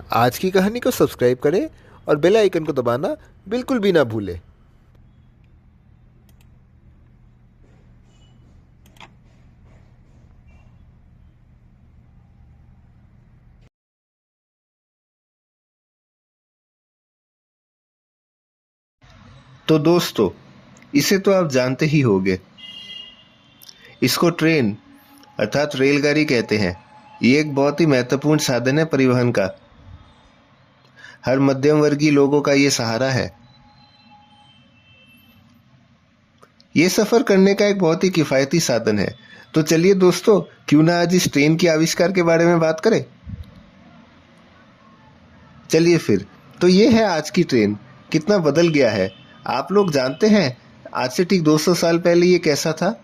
आज की कहानी को सब्सक्राइब करें और बेल आइकन को दबाना बिल्कुल भी ना भूलें। तो दोस्तों, इसे तो आप जानते ही होंगे। इसको ट्रेन अर्थात रेलगाड़ी कहते हैं। ये एक बहुत ही महत्वपूर्ण साधन है परिवहन का। हर मध्यम वर्गीय लोगों का ये सहारा है। ये सफर करने का एक बहुत ही किफायती साधन है। तो चलिए दोस्तों, क्यों ना आज इस ट्रेन के आविष्कार के बारे में बात करें। चलिए फिर, तो ये है आज की ट्रेन। कितना बदल गया है। आप लोग जानते हैं आज से ठीक 200 साल पहले ये कैसा था।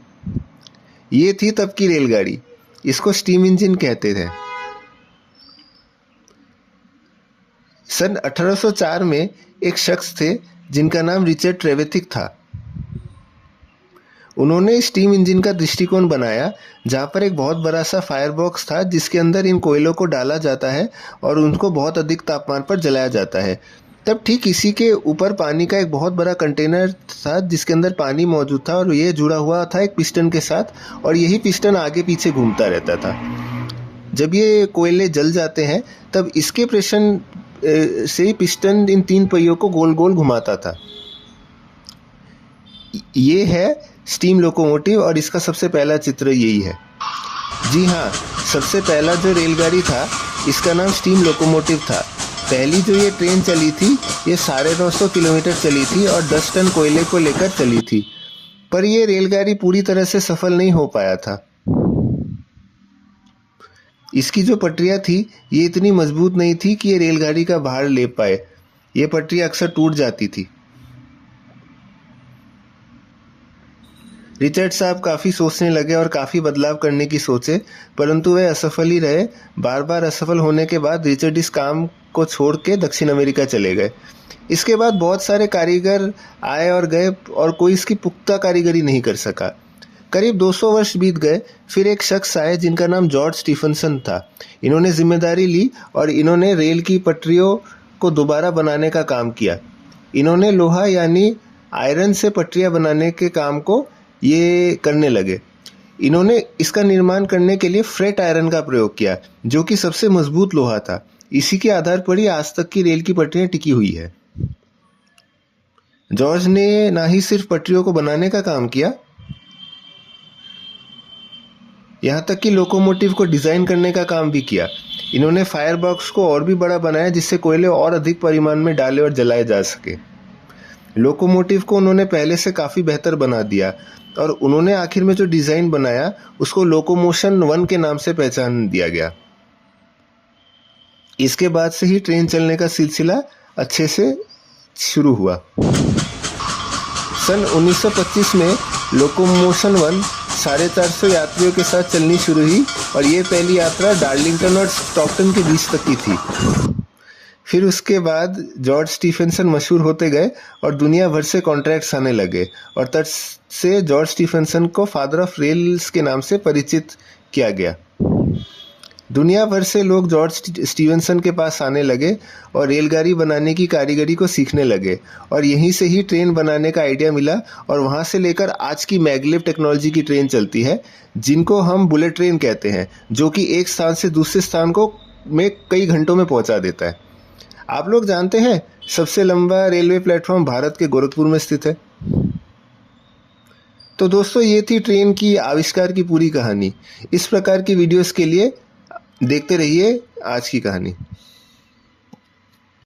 ये थी तब की रेलगाड़ी। इसको स्टीम इंजन कहते थे। सन 1804 में एक शख्स थे जिनका नाम रिचर्ड ट्रेवेथिक था। उन्होंने स्टीम इंजन का दृष्टिकोण बनाया, जहां पर एक बहुत बड़ा सा फायर बॉक्स था जिसके अंदर इन कोयलों को डाला जाता है और उनको बहुत अधिक तापमान पर जलाया जाता है। तब ठीक इसी के ऊपर पानी का एक बहुत बड़ा कंटेनर था जिसके अंदर पानी मौजूद था और ये जुड़ा हुआ था एक पिस्टन के साथ, और यही पिस्टन आगे पीछे घूमता रहता था। जब ये कोयले जल जाते हैं तब इसके प्रेशर से पिस्टन इन तीन पहियों को गोल गोल घुमाता था। ये है स्टीम लोकोमोटिव और इसका सबसे पहला चित्र यही है। जी हाँ, सबसे पहला जो रेलगाड़ी था इसका नाम स्टीम लोकोमोटिव था। पहली जो ये ट्रेन चली थी ये 950 किलोमीटर चली थी और 10 टन कोयले को लेकर चली थी, पर ये रेलगाड़ी पूरी तरह से सफल नहीं हो पाया था। इसकी जो पटरियां थी ये इतनी मजबूत नहीं थी कि ये रेलगाड़ी का भार ले पाए। ये पटरियां अक्सर टूट जाती थी। रिचर्ड साहब काफ़ी सोचने लगे और काफ़ी बदलाव करने की सोचे, परंतु वे असफल ही रहे। बार बार असफल होने के बाद रिचर्ड इस काम को छोड़ के दक्षिण अमेरिका चले गए। इसके बाद बहुत सारे कारीगर आए और गए और कोई इसकी पुख्ता कारीगरी नहीं कर सका। करीब 200 वर्ष बीत गए। फिर एक शख्स आए जिनका नाम जॉर्ज स्टीफनसन था। इन्होंने जिम्मेदारी ली और इन्होंने रेल की पटरियों को दोबारा बनाने का काम किया। इन्होंने लोहा यानी आयरन से पटरियां बनाने के काम को ये करने लगे। इन्होंने इसका निर्माण करने के लिए फ्रेट आयरन का प्रयोग किया, जो कि सबसे मजबूत लोहा था। इसी के आधार पर ही आज तक की रेल की पटरियां टिकी हुई है। जॉर्ज ने ना ही सिर्फ पटरियों को बनाने का काम किया, यहाँ तक कि लोकोमोटिव को डिजाइन करने का काम भी किया। इन्होंने फायर बॉक्स को और भी बड़ा बनाया जिससे कोयले और अधिक परिमाण में डाले और जलाए जा सके। लोकोमोटिव को उन्होंने पहले से काफ़ी बेहतर बना दिया और उन्होंने आखिर में जो डिज़ाइन बनाया उसको लोकोमोशन 1 के नाम से पहचान दिया गया। इसके बाद से ही ट्रेन चलने का सिलसिला अच्छे से शुरू हुआ। सन 1925 में लोकोमोशन 1 450 यात्रियों के साथ चलनी शुरू हुई और ये पहली यात्रा डार्लिंगटन और स्टॉकटन के बीच तक की थी। फिर उसके बाद जॉर्ज स्टीफनसन मशहूर होते गए और दुनिया भर से कॉन्ट्रैक्ट्स आने लगे और तब से जॉर्ज स्टीफनसन को फादर ऑफ रेल्स के नाम से परिचित किया गया। दुनिया भर से लोग जॉर्ज स्टीफनसन के पास आने लगे और रेलगाड़ी बनाने की कारीगरी को सीखने लगे और यहीं से ही ट्रेन बनाने का आइडिया मिला और वहाँ से लेकर आज की मैगलेव टेक्नोलॉजी की ट्रेन चलती है, जिनको हम बुलेट ट्रेन कहते हैं, जो कि एक स्थान से दूसरे स्थान को में कई घंटों में पहुँचा देता है। आप लोग जानते हैं सबसे लंबा रेलवे प्लेटफॉर्म भारत के गोरखपुर में स्थित है। तो दोस्तों, ये थी ट्रेन की आविष्कार की पूरी कहानी। इस प्रकार की वीडियोस के लिए देखते रहिए आज की कहानी।